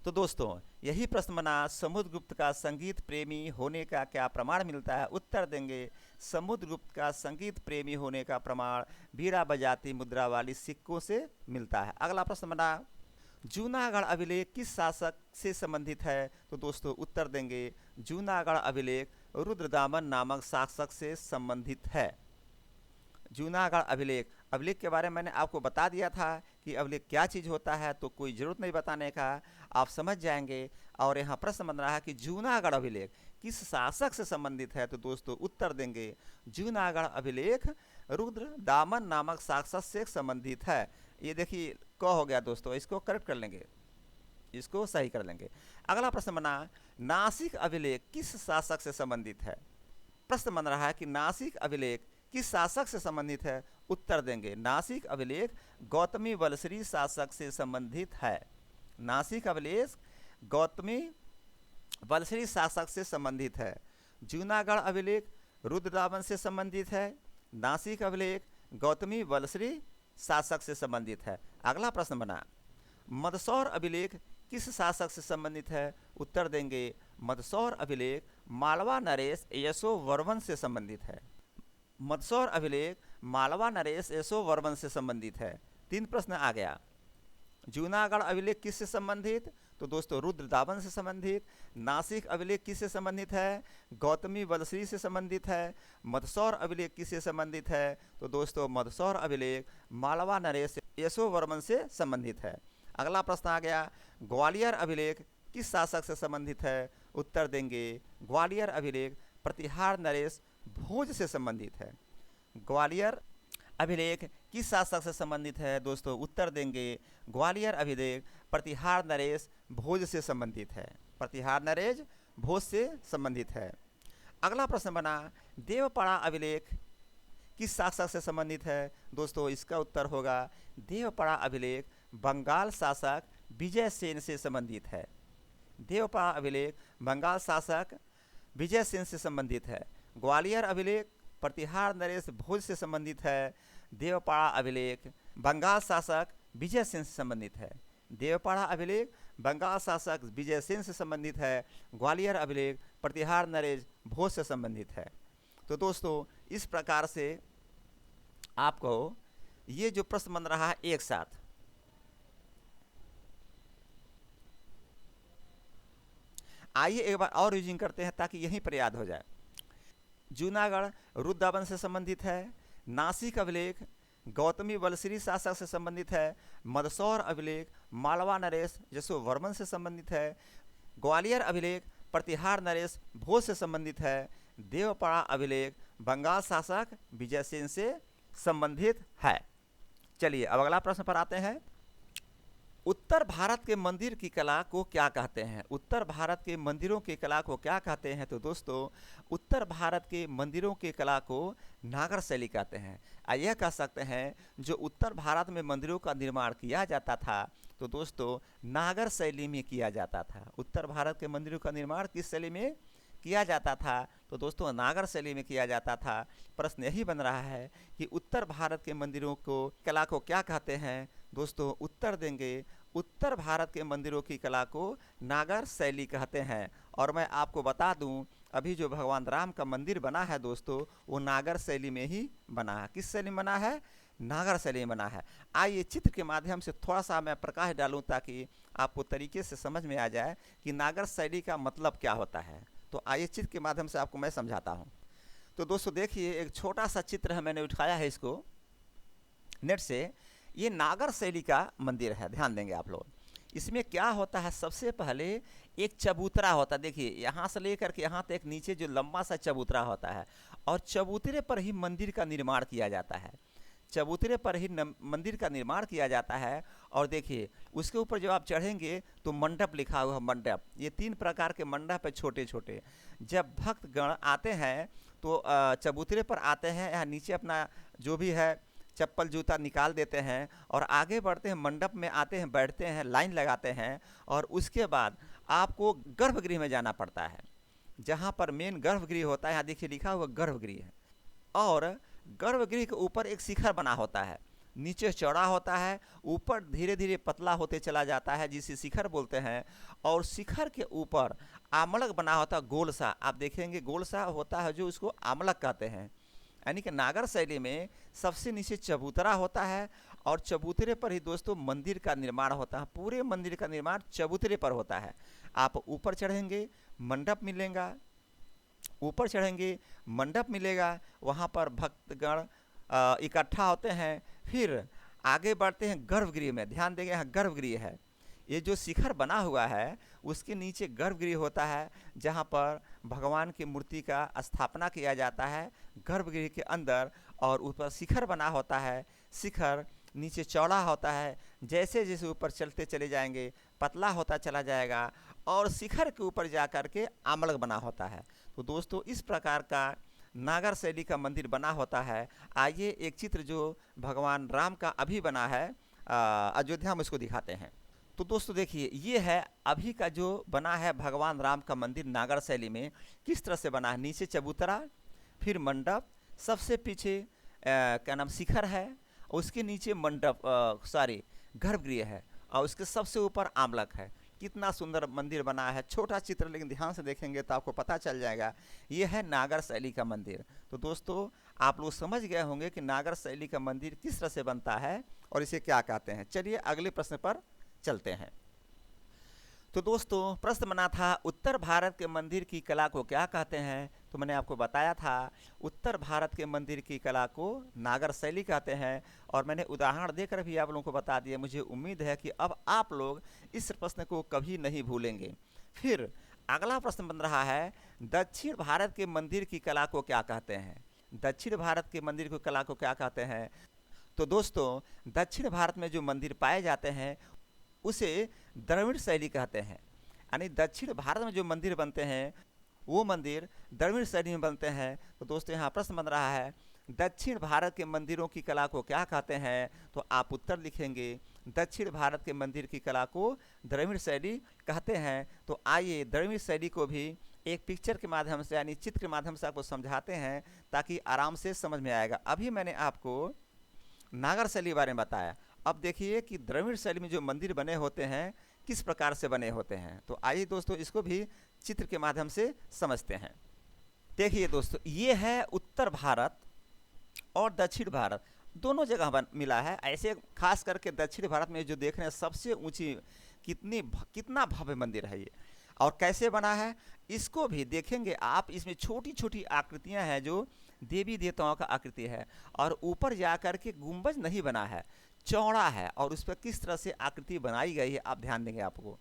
Speaker 1: तो दोस्तों यही प्रश्न बना समुद्रगुप्त का संगीत प्रेमी होने का क्या प्रमाण मिलता है? उत्तर देंगे समुद्रगुप्त का संगीत प्रेमी होने का प्रमाण बीड़ा बजाती मुद्रा वाली सिक्कों से मिलता है। अगला प्रश्न बना जूनागढ़ अभिलेख किस शासक से संबंधित है? तो दोस्तों उत्तर देंगे जूनागढ़ अभिलेख रुद्रदामन नामक शासक से संबंधित है। जूनागढ़ अभिलेख, अभिलेख के बारे में मैंने आपको बता दिया था कि अभिलेख क्या चीज़ होता है, तो कोई ज़रूरत नहीं बताने का, आप समझ जाएंगे। और यहाँ प्रश्न बन रहा है कि जूनागढ़ अभिलेख किस शासक से संबंधित है? तो दोस्तों उत्तर देंगे जूनागढ़ अभिलेख रुद्रदामन नामक शासक से संबंधित है। ये देखिए क हो गया दोस्तों, इसको करेक्ट कर लेंगे, इसको सही कर लेंगे। अगला प्रश्न बना नासिक अभिलेख किस शासक से संबंधित है? प्रश्न बन रहा है कि नासिक अभिलेख किस शासक से संबंधित है? उत्तर देंगे नासिक अभिलेख गौतमी वलश्री शासक से संबंधित है। नासिक अभिलेख गौतमी वलश्री शासक से संबंधित है। जूनागढ़ अभिलेख रुद्रदामन से संबंधित है। नासिक अभिलेख गौतमी वलश्री शासक से संबंधित है। अगला प्रश्न बना मंदसौर अभिलेख किस शासक से संबंधित है? उत्तर देंगे मंदसौर अभिलेख मालवा नरेश यशोवर्मन से संबंधित है। मंदसौर अभिलेख मालवा नरेश यशोवर्मन से संबंधित है। 3 प्रश्न आ गया। जूनागढ़ अभिलेख किससे संबंधित? तो दोस्तों रुद्रदामन से संबंधित। नासिक अभिलेख किससे संबंधित है? गौतमी वलश्री से संबंधित है। मंदसौर अभिलेख किससे संबंधित है? तो दोस्तों मंदसौर अभिलेख मालवा नरेश यशोवर्मन से संबंधित है। अगला प्रश्न आ गया ग्वालियर अभिलेख किस शासक से संबंधित है? उत्तर देंगे ग्वालियर अभिलेख प्रतिहार नरेश भोज से संबंधित है। ग्वालियर अभिलेख किस शासक से संबंधित है? दोस्तों उत्तर देंगे ग्वालियर अभिलेख प्रतिहार नरेश भोज से संबंधित है। प्रतिहार नरेश भोज से संबंधित है। अगला प्रश्न बना देवपाड़ा अभिलेख किस शासक से संबंधित है? दोस्तों इसका उत्तर होगा देवपाड़ा अभिलेख बंगाल शासक विजय सेन से संबंधित है। देवपाड़ा अभिलेख बंगाल शासक विजय सेन से संबंधित है। ग्वालियर अभिलेख प्रतिहार नरेश भोज से संबंधित है। देवपाड़ा अभिलेख बंगाल शासक विजय सेन से संबंधित है। देवपाड़ा अभिलेख बंगाल शासक विजय सेन से संबंधित है। ग्वालियर अभिलेख प्रतिहार नरेश भोज से संबंधित है। तो दोस्तों इस प्रकार से आपको ये जो प्रश्न बन रहा है एक साथ आइए एक बार और रीडिंग करते हैं ताकि यहीं पर याद हो जाए। जूनागढ़ रुद्रदामन से संबंधित है। नासिक अभिलेख गौतमी वलश्री शासक से संबंधित है। मंदसौर अभिलेख मालवा नरेश यशोवर्मन से संबंधित है। ग्वालियर अभिलेख प्रतिहार नरेश भोज से संबंधित है। देवपाड़ा अभिलेख बंगाल शासक विजय सेन से संबंधित है। चलिए अब अगला प्रश्न पर आते हैं। उत्तर भारत के मंदिर की कला को क्या कहते हैं? उत्तर भारत के मंदिरों की कला को क्या कहते हैं? तो दोस्तों उत्तर भारत के मंदिरों की कला को नागर शैली कहते हैं। यह कह सकते हैं जो उत्तर भारत में मंदिरों का निर्माण किया जाता था तो दोस्तों नागर शैली में किया जाता था। उत्तर भारत के मंदिरों का निर्माण किस शैली में किया जाता था? तो दोस्तों नागर शैली में किया जाता था। प्रश्न यही बन रहा है कि उत्तर भारत के मंदिरों को कला को क्या कहते हैं? दोस्तों उत्तर देंगे उत्तर भारत के मंदिरों की कला को नागर शैली कहते हैं। और मैं आपको बता दूं अभी जो भगवान राम का मंदिर बना है दोस्तों वो नागर शैली में ही बना है। किस शैली में बना है? नागर शैली में बना है। आइए चित्र के माध्यम से थोड़ा सा मैं प्रकाश डालूं ताकि आपको तरीके से समझ में आ जाए कि नागर शैली का मतलब क्या होता है। तो आइए चित्र के माध्यम से आपको मैं समझाता हूँ। तो दोस्तों देखिए एक छोटा सा चित्र है, मैंने उठाया है इसको नेट से। ये नागर शैली का मंदिर है, ध्यान देंगे आप लोग। इसमें क्या होता है, सबसे पहले एक चबूतरा होता है। देखिए यहाँ से लेकर के यहाँ तक नीचे जो लंबा सा चबूतरा होता है, और चबूतरे पर ही मंदिर का निर्माण किया जाता है। चबूतरे पर ही मंदिर का निर्माण किया जाता है। और देखिए उसके ऊपर जब आप चढ़ेंगे तो मंडप लिखा हुआ है, मंडप। ये 3 प्रकार के मंडप है, छोटे छोटे। जब भक्तगण आते हैं तो चबूतरे पर आते हैं, यहाँ नीचे अपना जो भी है चप्पल जूता निकाल देते हैं और आगे बढ़ते हैं, मंडप में आते हैं, बैठते हैं, लाइन लगाते हैं। और उसके बाद आपको गर्भगृह में जाना पड़ता है, जहाँ पर मेन गर्भगृह होता है। यहाँ देखिए लिखा हुआ गर्भगृह है। और गर्भगृह के ऊपर एक शिखर बना होता है, नीचे चौड़ा होता है, ऊपर धीरे धीरे पतला होते चला जाता है, जिसे शिखर बोलते हैं। और शिखर के ऊपर आमलक बना होता है, गोल सा। आप देखेंगे गोल सा होता है, जो उसको आमलक कहते हैं। यानी कि नागर शैली में सबसे नीचे चबूतरा होता है, और चबूतरे पर ही दोस्तों मंदिर का निर्माण होता है। पूरे मंदिर का निर्माण चबूतरे पर होता है। आप ऊपर चढ़ेंगे, मंडप मिलेगा, ऊपर चढ़ेंगे, मंडप मिलेगा, वहाँ पर भक्तगण इकट्ठा होते हैं। फिर आगे बढ़ते हैं गर्भगृह में। ध्यान देंगे यहाँ गर्भगृह है। ये जो शिखर बना हुआ है उसके नीचे गर्भगृह होता है, जहाँ पर भगवान की मूर्ति का स्थापना किया जाता है गर्भगृह के अंदर। और ऊपर शिखर बना होता है, शिखर नीचे चौड़ा होता है। जैसे जैसे ऊपर चलते चले जाएंगे पतला होता चला जाएगा, और शिखर के ऊपर जा कर के आमलक बना होता है। तो दोस्तों इस प्रकार का नागर शैली का मंदिर बना होता है। आइए एक चित्र जो भगवान राम का अभी बना है अयोध्या में, उसको दिखाते हैं। तो दोस्तों देखिए ये है अभी का जो बना है भगवान राम का मंदिर नागर शैली में, किस तरह से बना है। नीचे चबूतरा, फिर मंडप, सबसे पीछे क्या नाम शिखर है, उसके नीचे मंडप गर्भगृह है, और उसके सबसे ऊपर आमलक है। कितना सुंदर मंदिर बना है। छोटा चित्र, लेकिन ध्यान से देखेंगे तो आपको पता चल जाएगा ये है नागर शैली का मंदिर। तो दोस्तों आप लोग समझ गए होंगे कि नागर शैली का मंदिर किस तरह से बनता है और इसे क्या कहते हैं। चलिए अगले प्रश्न पर चलते हैं। तो दोस्तों प्रश्न बना था उत्तर भारत के मंदिर की कला को क्या कहते हैं। तो मैंने आपको बताया था उत्तर भारत के मंदिर की कला को नागर शैली कहते हैं, और मैंने उदाहरण देकर भी आप लोगों को बता दिया। मुझे उम्मीद है कि अब आप लोग इस प्रश्न को कभी नहीं भूलेंगे। फिर अगला प्रश्न बन रहा है दक्षिण भारत के मंदिर की कला को क्या कहते हैं। दक्षिण भारत के मंदिर की कला को क्या कहते हैं। तो दोस्तों दक्षिण भारत में जो मंदिर पाए जाते हैं उसे द्रविड़ शैली कहते हैं। यानी दक्षिण भारत में जो मंदिर बनते हैं वो मंदिर द्रविड़ शैली में बनते हैं। तो दोस्तों यहाँ प्रश्न बन रहा है दक्षिण भारत के मंदिरों की कला को क्या कहते हैं। तो आप उत्तर लिखेंगे दक्षिण भारत के मंदिर की कला को द्रविड़ शैली कहते हैं। तो आइए द्रविड़ शैली को भी एक पिक्चर के माध्यम से यानी चित्र के माध्यम से आपको समझाते हैं, ताकि आराम से समझ में आएगा। अभी मैंने आपको नागर शैली के बारे में बताया, अब देखिए कि द्रविड़ शैली में जो मंदिर बने होते हैं किस प्रकार से बने होते हैं। तो आइए दोस्तों इसको भी चित्र के माध्यम से समझते हैं। देखिए दोस्तों ये है उत्तर भारत और दक्षिण भारत दोनों जगह मिला है। ऐसे खास करके दक्षिण भारत में जो देख रहे हैं सबसे ऊंची कितना भव्य मंदिर है ये, और कैसे बना है इसको भी देखेंगे आप। इसमें छोटी छोटी आकृतियां हैं जो देवी देवताओं का आकृति है, और ऊपर जाकर के गुंबज नहीं बना है, चौड़ा है। और उस पर किस तरह से आकृति बनाई गई है आप ध्यान देंगे। आपको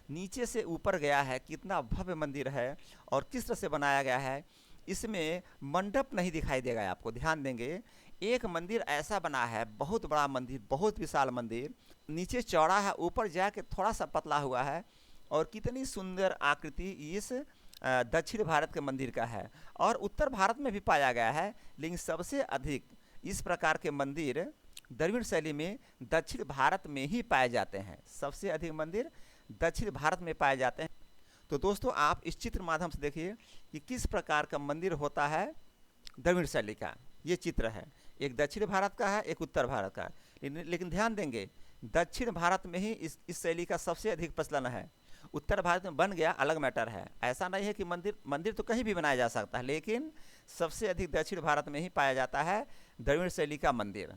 Speaker 1: नीचे से ऊपर गया है, कितना भव्य मंदिर है और किस तरह से बनाया गया है। इसमें मंडप नहीं दिखाई देगा आपको, ध्यान देंगे। एक मंदिर ऐसा बना है, बहुत बड़ा मंदिर, बहुत विशाल मंदिर, नीचे चौड़ा है, ऊपर जाके थोड़ा सा पतला हुआ है। और कितनी सुंदर आकृति इस दक्षिण भारत के मंदिर का है, और उत्तर भारत में भी पाया गया है। लेकिन सबसे अधिक इस प्रकार के मंदिर द्रविड़ शैली में दक्षिण भारत में ही पाए जाते हैं। सबसे अधिक मंदिर दक्षिण भारत में पाए जाते हैं। तो दोस्तों आप इस चित्र माध्यम से देखिए कि किस प्रकार का मंदिर होता है द्रविड़ शैली का। ये चित्र है, एक दक्षिण भारत का है, एक उत्तर भारत का। लेकिन ध्यान देंगे दक्षिण भारत में ही इस शैली का सबसे अधिक प्रचलन है। उत्तर भारत में बन गया अलग मैटर है। ऐसा नहीं है कि मंदिर तो कहीं भी बनाया जा सकता है, लेकिन सबसे अधिक दक्षिण भारत में ही पाया जाता है द्रविड़ शैली का मंदिर।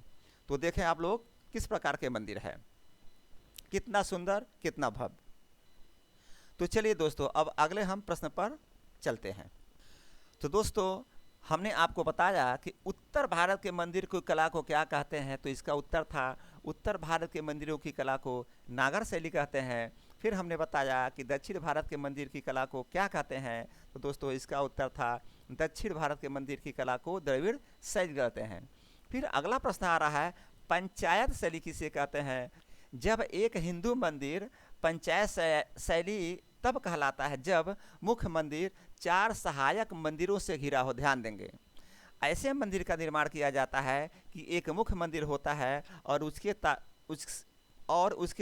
Speaker 1: तो देखें आप लोग किस प्रकार के मंदिर है, कितना सुंदर, कितना भव्य। तो चलिए दोस्तों अब अगले हम प्रश्न पर चलते हैं। तो दोस्तों हमने आपको बताया कि उत्तर भारत के मंदिर की कला को क्या कहते हैं। तो इसका उत्तर था उत्तर भारत के मंदिरों की कला को नागर शैली कहते हैं। फिर हमने बताया कि दक्षिण भारत के मंदिर की कला को क्या कहते हैं, तो दोस्तों इसका उत्तर था दक्षिण भारत के मंदिर की कला को द्रविड़ शैली कहते हैं। फिर अगला प्रश्न आ रहा है, पंचायत शैली किसे कहते हैं? जब एक हिंदू मंदिर पंचायत शैली तब कहलाता है जब मुख्य मंदिर 4 सहायक मंदिरों से घिरा हो। ध्यान देंगे, ऐसे मंदिर का निर्माण किया जाता है कि एक मुख्य मंदिर होता है और उसके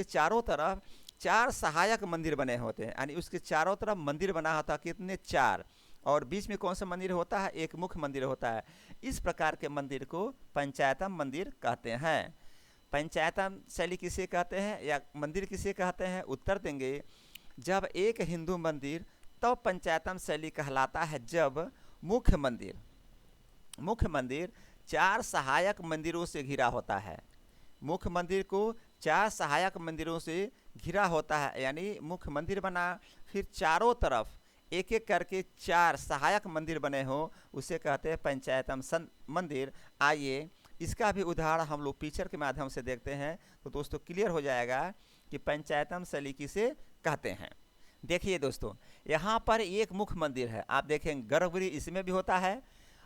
Speaker 1: चारों तरफ 4 सहायक मंदिर बने होते हैं, यानी उसके चारों तरफ मंदिर बना होता है। कितने? 4। और बीच में कौन सा मंदिर होता है? एक मुख्य मंदिर होता है। इस प्रकार के मंदिर को पंचायतम मंदिर कहते हैं। पंचायतम शैली किसे कहते हैं या मंदिर किसे कहते हैं? उत्तर देंगे, जब एक हिंदू मंदिर तब पंचायतम शैली कहलाता है जब मुख्य मंदिर 4 सहायक मंदिरों से घिरा होता है। मुख्य मंदिर को 4 सहायक मंदिरों से घिरा होता है, यानी मुख्य मंदिर बना, फिर चारों तरफ एक एक करके 4 सहायक मंदिर बने हो, उसे कहते हैं पंचायतम मंदिर। आइए इसका भी उदाहरण हम लोग पिक्चर के माध्यम से देखते हैं, तो दोस्तों क्लियर हो जाएगा कि पंचायतम शैली किसे कहते हैं। देखिए दोस्तों, यहाँ पर एक मुख्य मंदिर है, आप देखेंगे गर्भगृह इसमें भी होता है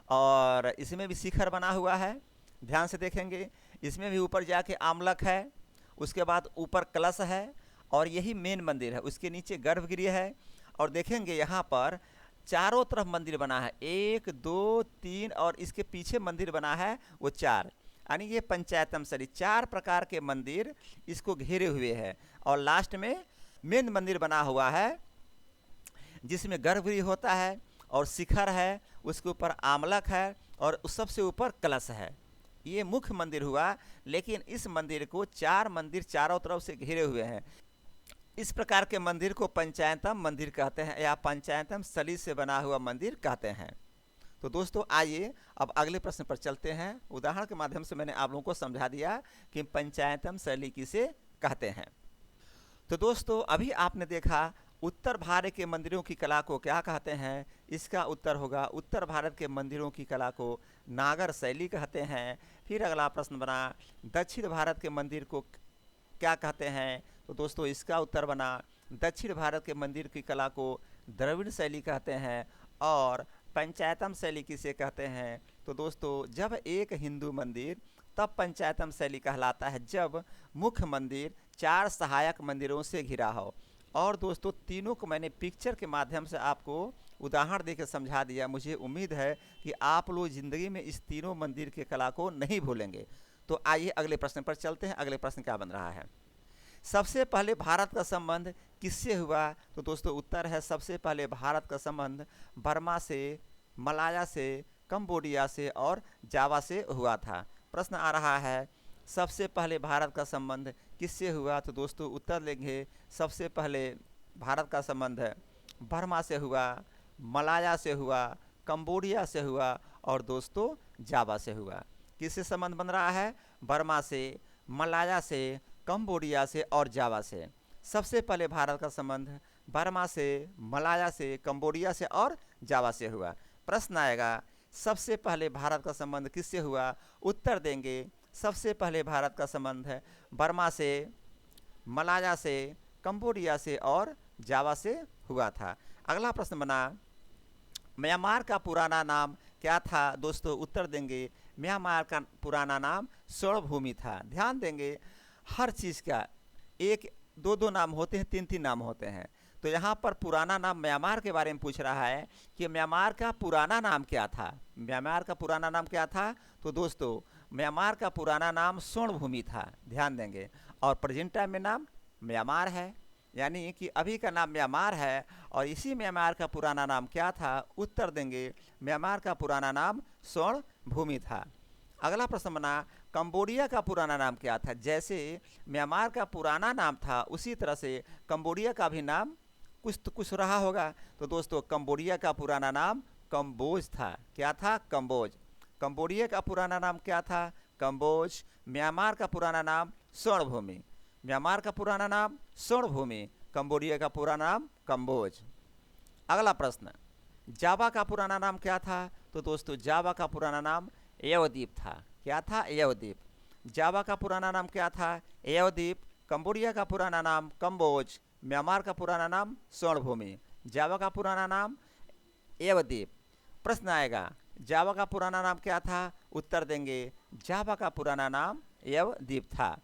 Speaker 1: और इसमें भी शिखर बना हुआ है। ध्यान से देखेंगे, इसमें भी ऊपर जाके आमलक है, उसके बाद ऊपर कलश है और यही मेन मंदिर है, उसके नीचे गर्भगृह है। और देखेंगे यहाँ पर चारों तरफ मंदिर बना है, 1 2 3 और इसके पीछे मंदिर बना है वो 4, यानी ये पंचायतम शैली 4 प्रकार के मंदिर इसको घेरे हुए हैं। और लास्ट में मेन मंदिर बना हुआ है जिसमें गर्भगृह होता है और शिखर है, उसके ऊपर आमलक है और सबसे ऊपर कलश है। ये मुख्य मंदिर हुआ, लेकिन इस मंदिर को 4 मंदिर चारों तरफ से घेरे हुए हैं। इस प्रकार के मंदिर को पंचायतम मंदिर कहते हैं या पंचायतम शैली से बना हुआ मंदिर कहते हैं। तो दोस्तों आइए अब अगले प्रश्न पर चलते हैं। उदाहरण के माध्यम से मैंने आप लोगों को समझा दिया कि पंचायतम शैली किसे कहते हैं। तो दोस्तों अभी आपने देखा उत्तर भारत के मंदिरों की कला को क्या कहते हैं, इसका उत्तर होगा उत्तर भारत के मंदिरों की कला को नागर शैली कहते हैं। फिर अगला प्रश्न बना, दक्षिण भारत के मंदिर को क्या कहते हैं, तो दोस्तों इसका उत्तर बना दक्षिण भारत के मंदिर की कला को द्रविड़ शैली कहते हैं। और पंचायतम शैली किसे कहते हैं, तो दोस्तों जब एक हिंदू मंदिर तब पंचायतम शैली कहलाता है जब मुख्य मंदिर 4 सहायक मंदिरों से घिरा हो। और दोस्तों तीनों को मैंने पिक्चर के माध्यम से आपको उदाहरण देकर समझा दिया। मुझे उम्मीद है कि आप लोग ज़िंदगी में इस तीनों मंदिर की कला को नहीं भूलेंगे। तो आइए अगले प्रश्न पर चलते हैं। अगले प्रश्न क्या बन रहा है, सबसे पहले भारत का संबंध किससे हुआ, तो दोस्तों उत्तर है सबसे पहले भारत का संबंध बर्मा से, मलाया से, कंबोडिया से और जावा से हुआ था। प्रश्न आ रहा है सबसे पहले भारत का संबंध किससे हुआ, तो दोस्तों उत्तर लेंगे सबसे पहले भारत का संबंध बर्मा से हुआ, मलाया से हुआ, कंबोडिया से हुआ और दोस्तों जावा से हुआ। किससे संबंध बन रहा है, बर्मा से, मलाया से, कंबोडिया से और जावा से। सबसे पहले भारत का संबंध बर्मा से, मलाया से, कंबोडिया से और जावा से हुआ। प्रश्न आएगा सबसे पहले भारत का संबंध किससे हुआ, उत्तर देंगे सबसे पहले भारत का संबंध है बर्मा से, मलाया से, कंबोडिया से और जावा से हुआ था। अगला प्रश्न बना, म्यांमार का पुराना नाम क्या था, दोस्तों उत्तर देंगे म्यांमार का पुराना नाम स्वर्ण भूमि था। ध्यान देंगे हर चीज़ का 1 2 2 नाम होते हैं, 3 3 नाम होते हैं। तो यहाँ पर पुराना नाम म्यांमार के बारे में पूछ रहा है कि म्यांमार का पुराना नाम क्या था। म्यांमार का पुराना नाम क्या था, तो दोस्तों म्यांमार का पुराना नाम स्वर्ण भूमि था। ध्यान देंगे और प्रेजेंट टाइम में नाम म्यांमार है, यानी कि अभी का नाम म्यांमार है। और इसी म्यांमार का पुराना नाम क्या था, उत्तर देंगे म्यांमार का पुराना नाम स्वर्ण भूमि था। अगला प्रश्न बना, कंबोडिया का पुराना नाम क्या था। जैसे म्यांमार का पुराना नाम था उसी तरह से कंबोडिया का भी नाम कुछ तो कुछ रहा होगा। तो दोस्तों कंबोडिया का पुराना नाम कंबोज था। क्या था, कंबोज। कंबोडिया का पुराना नाम क्या था, कंबोज। म्यांमार का पुराना नाम स्वर्ण भूमि। म्यांमार का पुराना नाम स्वर्ण भूमि, कंबोडिया का पुराना नाम कंबोज। अगला प्रश्न, जावा का पुराना नाम क्या था, तो दोस्तों जावा का पुराना नाम यवद्वीप था। क्या था, यवद्वीप। जावा का पुराना नाम क्या था? एवद्वीप। कंबोडिया का पुराना नाम कंबोज। म्यांमार का पुराना नाम स्वर्णभूमि। जावा का पुराना नाम एवद्वीप। प्रश्न आएगा जावा का पुराना नाम क्या था? उत्तर देंगे जावा का पुराना नाम एवद्वीप था।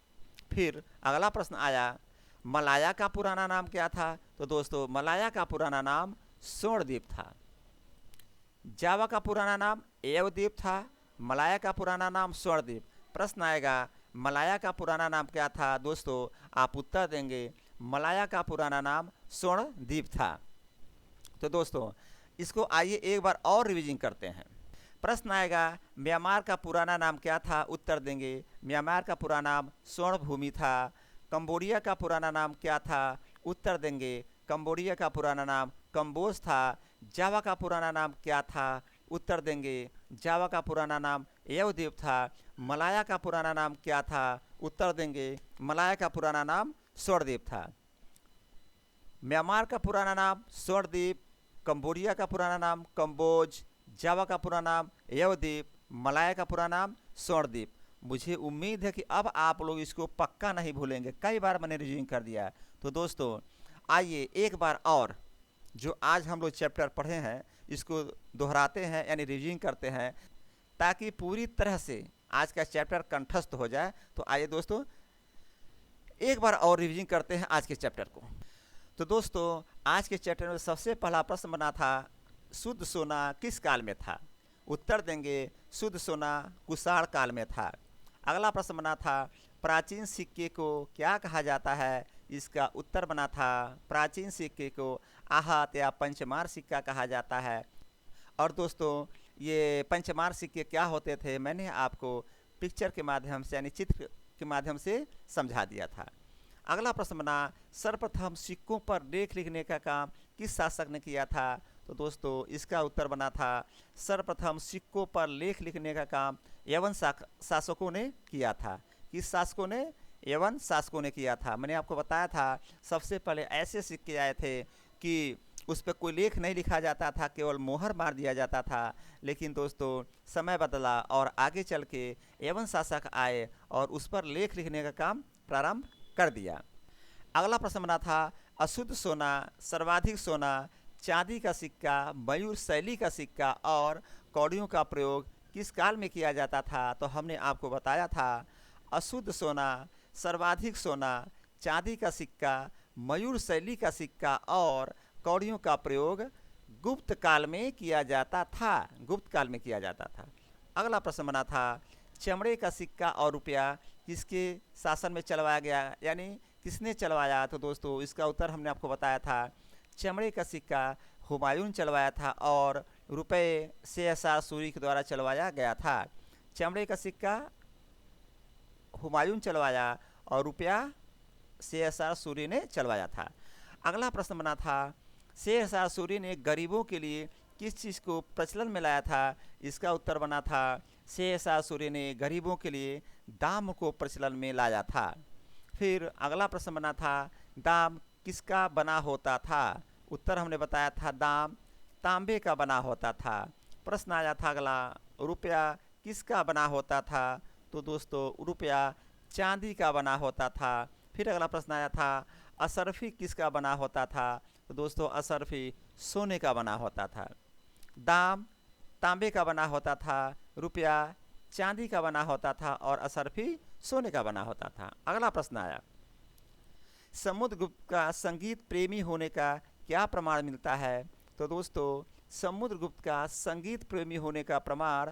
Speaker 1: फिर अगला प्रश्न आया मलाया का पुराना नाम क्या था? तो दोस्तों मलाया का पुराना नाम स्वर्णद्वीप था। जावा का पुराना नाम एवद्वीप था, मलाया का पुराना नाम स्वर्णद्वीप। प्रश्न आएगा मलाया का पुराना नाम क्या था? दोस्तों आप उत्तर देंगे मलाया का पुराना नाम स्वर्णद्वीप था। तो दोस्तों इसको आइए एक बार और रिवीजन करते हैं। प्रश्न आएगा म्यांमार का पुराना नाम क्या था? उत्तर देंगे म्यांमार का पुराना नाम स्वर्णभूमि था। कंबोडिया का पुराना नाम क्या था? उत्तर देंगे कंबोडिया का पुराना नाम कंबोज था। जावा का पुराना नाम क्या था? उत्तर देंगे जावा का पुराना नाम एवद्वीप था। मलाया का पुराना नाम क्या था? उत्तर देंगे मलाया का पुराना नाम स्वर्णद्वीप था। म्यांमार का पुराना नाम स्वर्णद्वीप, कंबोडिया का पुराना नाम कंबोज, जावा का पुराना नाम एवद्वीप, मलाया का पुराना नाम स्वर्णद्वीप। मुझे उम्मीद है कि अब आप लोग इसको पक्का नहीं भूलेंगे, कई बार मैंने रिवीजन कर दिया। तो दोस्तों आइए एक बार और जो आज हम लोग चैप्टर पढ़े हैं इसको दोहराते हैं यानी रिवीजन करते हैं ताकि पूरी तरह से आज का चैप्टर कंठस्थ हो जाए। तो आइए दोस्तों एक बार और रिवीजन करते हैं आज के चैप्टर को। तो दोस्तों आज के चैप्टर में सबसे पहला प्रश्न बना था शुद्ध सोना किस काल में था? उत्तर देंगे शुद्ध सोना कुषाण काल में था। अगला प्रश्न बना था प्राचीन सिक्के को क्या कहा जाता है? इसका उत्तर बना था प्राचीन सिक्के को आहत या पंचमार सिक्का कहा जाता है। और दोस्तों ये पंचमार सिक्के क्या होते थे मैंने आपको पिक्चर के माध्यम से यानी चित्र के माध्यम से समझा दिया था। अगला प्रश्न बना सर्वप्रथम सिक्कों पर लेख लिखने का काम किस शासक ने किया था? तो दोस्तों इसका उत्तर बना था सर्वप्रथम सिक्कों पर लेख लिखने का काम यवन शासकों ने किया था। किस शासकों ने? यवन शासकों ने किया था। मैंने आपको बताया था सबसे पहले ऐसे सिक्के आए थे कि उस पर कोई लेख नहीं लिखा जाता था, केवल मोहर मार दिया जाता था। लेकिन दोस्तों समय बदला और आगे चल के यवन शासक आए और उस पर लेख लिखने का काम प्रारंभ कर दिया। अगला प्रश्न बना था अशुद्ध सोना, सर्वाधिक सोना, चांदी का सिक्का, मयूर शैली का सिक्का और कौड़ियों का प्रयोग किस काल में किया जाता था? तो हमने आपको बताया था अशुद्ध सोना, सर्वाधिक सोना, चांदी का सिक्का, मयूर शैली का सिक्का और कौड़ियों का प्रयोग गुप्त काल में किया जाता था। गुप्त काल में किया जाता था। अगला प्रश्न बना था चमड़े का सिक्का और रुपया किसके शासन में चलवाया गया यानी किसने चलवाया? तो दोस्तों इसका उत्तर हमने आपको बताया था चमड़े का सिक्का हुमायूं चलवाया था और रुपये शेरशाह सूरी के द्वारा चलवाया गया था। चमड़े का सिक्का हुमायूं चलवाया और रुपया शेरशाह सूरी ने चलवाया था। अगला प्रश्न बना था शेरशाह सूरी ने गरीबों के लिए किस चीज़ को प्रचलन में लाया था? इसका उत्तर बना था शेरशाह सूरी ने गरीबों के लिए दाम को प्रचलन में लाया था। फिर अगला प्रश्न बना था दाम किसका बना होता था? उत्तर हमने बताया था दाम तांबे का बना होता था। प्रश्न आया था अगला रुपया किसका बना होता था? तो दोस्तों रुपया चांदी का बना होता था। फिर अगला प्रश्न आया था असरफी किसका बना होता था? तो दोस्तों असरफी सोने का बना होता था। दाम तांबे का बना होता था, रुपया चांदी का बना होता था और असरफी सोने का बना होता था। अगला प्रश्न आया समुद्रगुप्त का संगीत प्रेमी होने का क्या प्रमाण मिलता है? तो दोस्तों समुद्रगुप्त का संगीत प्रेमी होने का प्रमाण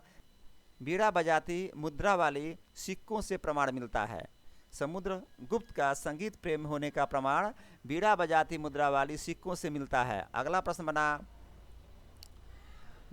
Speaker 1: बीड़ा बजाती मुद्रा वाली सिक्कों से प्रमाण मिलता है। समुद्रगुप्त का संगीत प्रेम होने का प्रमाण बीड़ा बजाती मुद्रा वाली सिक्कों से मिलता है। अगला प्रश्न बना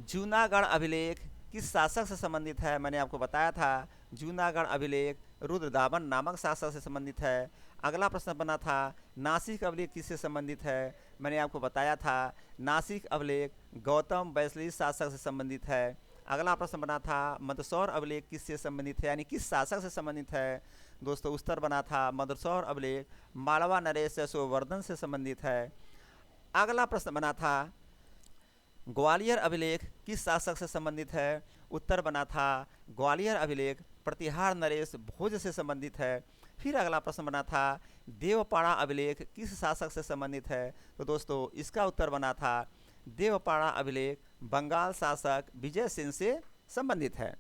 Speaker 1: जूनागढ़ अभिलेख किस शासक से संबंधित है? मैंने आपको बताया था जूनागढ़ अभिलेख रुद्रदामन नामक शासक से संबंधित है। अगला प्रश्न बना था नासिक अभिलेख किससे संबंधित है? मैंने आपको बताया था नासिक अभिलेख गौतम वैशली शासक से संबंधित है। अगला प्रश्न बना था मंदसौर अभिलेख किससे संबंधित है यानी किस शासक से संबंधित है? दोस्तों उत्तर बना था मंदसौर अभिलेख मालवा नरेश यशोवर्धन से संबंधित है। अगला प्रश्न बना था ग्वालियर अभिलेख किस शासक से संबंधित है? उत्तर बना था ग्वालियर अभिलेख प्रतिहार नरेश भोज से संबंधित है। फिर अगला प्रश्न बना था देवपाड़ा अभिलेख किस शासक से संबंधित है? तो दोस्तों इसका उत्तर बना था देवपाड़ा अभिलेख बंगाल शासक विजय सेन से संबंधित है।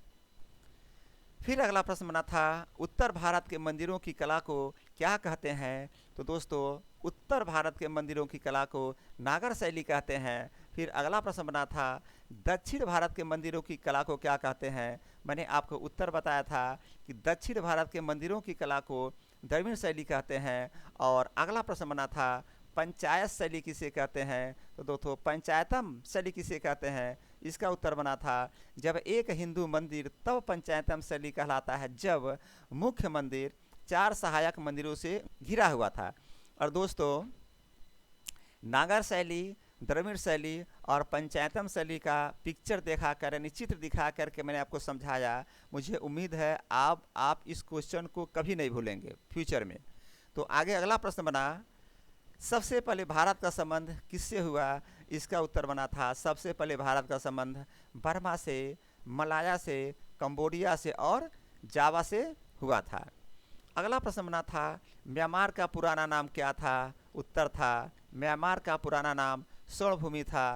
Speaker 1: फिर अगला प्रश्न बना था उत्तर भारत के मंदिरों की कला को क्या कहते हैं? तो दोस्तों उत्तर भारत के मंदिरों की कला को नागर शैली कहते हैं। फिर अगला प्रश्न बना था दक्षिण भारत के मंदिरों की कला को क्या कहते हैं? मैंने आपको उत्तर बताया था कि दक्षिण भारत के मंदिरों की कला को द्रविड़ शैली कहते हैं। और अगला प्रश्न बना था पंचायत शैली किसे कहते हैं? तो दोस्तों पंचायतम शैली किसे कहते हैं? इसका उत्तर बना था जब एक हिंदू मंदिर तब पंचायतम शैली कहलाता है जब मुख्य मंदिर 4 सहायक मंदिरों से घिरा हुआ था। और दोस्तों नागर शैली, द्रविड़ शैली और पंचायतम शैली का पिक्चर देखा कर यानी चित्र दिखा करके मैंने आपको समझाया। मुझे उम्मीद है आप इस क्वेश्चन को कभी नहीं भूलेंगे फ्यूचर में। तो आगे अगला प्रश्न बना सबसे पहले भारत का संबंध किससे हुआ? इसका उत्तर बना था सबसे पहले भारत का संबंध बर्मा से, मलाया से, कंबोडिया से और जावा से हुआ था। अगला प्रश्न बना था म्यांमार का पुराना नाम क्या था? उत्तर था म्यांमार का पुराना नाम स्वर्णभूमि था।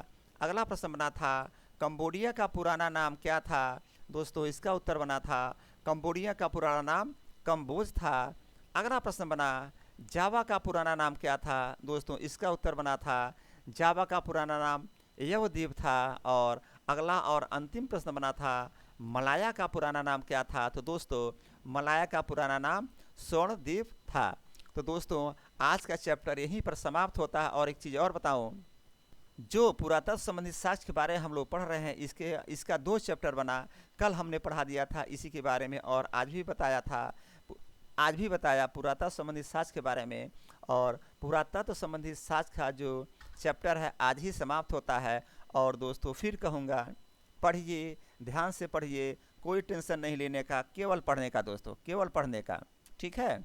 Speaker 1: अगला प्रश्न बना था कंबोडिया का पुराना नाम क्या था? दोस्तों इसका उत्तर बना था कंबोडिया का पुराना नाम कंबोज था। अगला प्रश्न बना जावा का पुराना नाम क्या था? दोस्तों इसका उत्तर बना था जावा का पुराना नाम यवद्वीप था। और अगला और अंतिम प्रश्न बना था मलाया का पुराना नाम क्या था? तो दोस्तों मलाया का पुराना नाम स्वर्णद्वीप था। तो दोस्तों आज का चैप्टर यहीं पर समाप्त होता है। और एक चीज़ और बताऊं, जो पुरातत्व संबंधित शास्त्र के बारे में हम लोग पढ़ रहे हैं इसका 2 चैप्टर बना। कल हमने पढ़ा दिया था इसी के बारे में और आज भी बताया पुरातत्व संबंधित शास्त्र के बारे में। और पुरातत्व संबंधित शास्त्र का जो चैप्टर है आज ही समाप्त होता है। और दोस्तों फिर कहूँगा पढ़िए, ध्यान से पढ़िए, कोई टेंशन नहीं लेने का, केवल पढ़ने का दोस्तों, केवल पढ़ने का, ठीक है।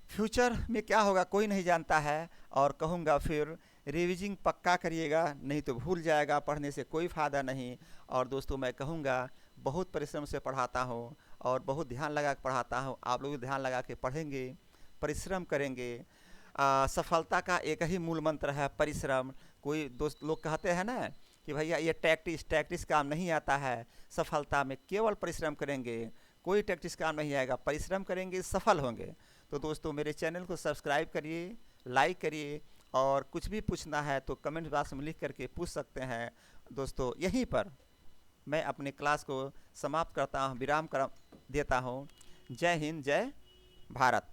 Speaker 1: फ्यूचर में क्या होगा कोई नहीं जानता है। और कहूँगा फिर रिविजिंग पक्का करिएगा, नहीं तो भूल जाएगा, पढ़ने से कोई फ़ायदा नहीं। और दोस्तों मैं कहूँगा बहुत परिश्रम से पढ़ाता हूँ और बहुत ध्यान लगा के पढ़ाता हूँ। आप लोग भी ध्यान लगा के पढ़ेंगे, परिश्रम करेंगे। सफलता का एक ही मूल मंत्र है परिश्रम। कोई दोस्त लोग कहते हैं ना कि भैया ये टैक्टिस काम नहीं आता है। सफलता में केवल परिश्रम करेंगे, कोई टैक्टिस काम नहीं आएगा, परिश्रम करेंगे सफल होंगे। तो दोस्तों मेरे चैनल को सब्सक्राइब करिए, लाइक करिए और कुछ भी पूछना है तो कमेंट बॉक्स में लिख करके पूछ सकते हैं। दोस्तों यहीं पर मैं अपने क्लास को समाप्त करता हूँ, विराम कर देता हूँ। जय हिंद, जय भारत।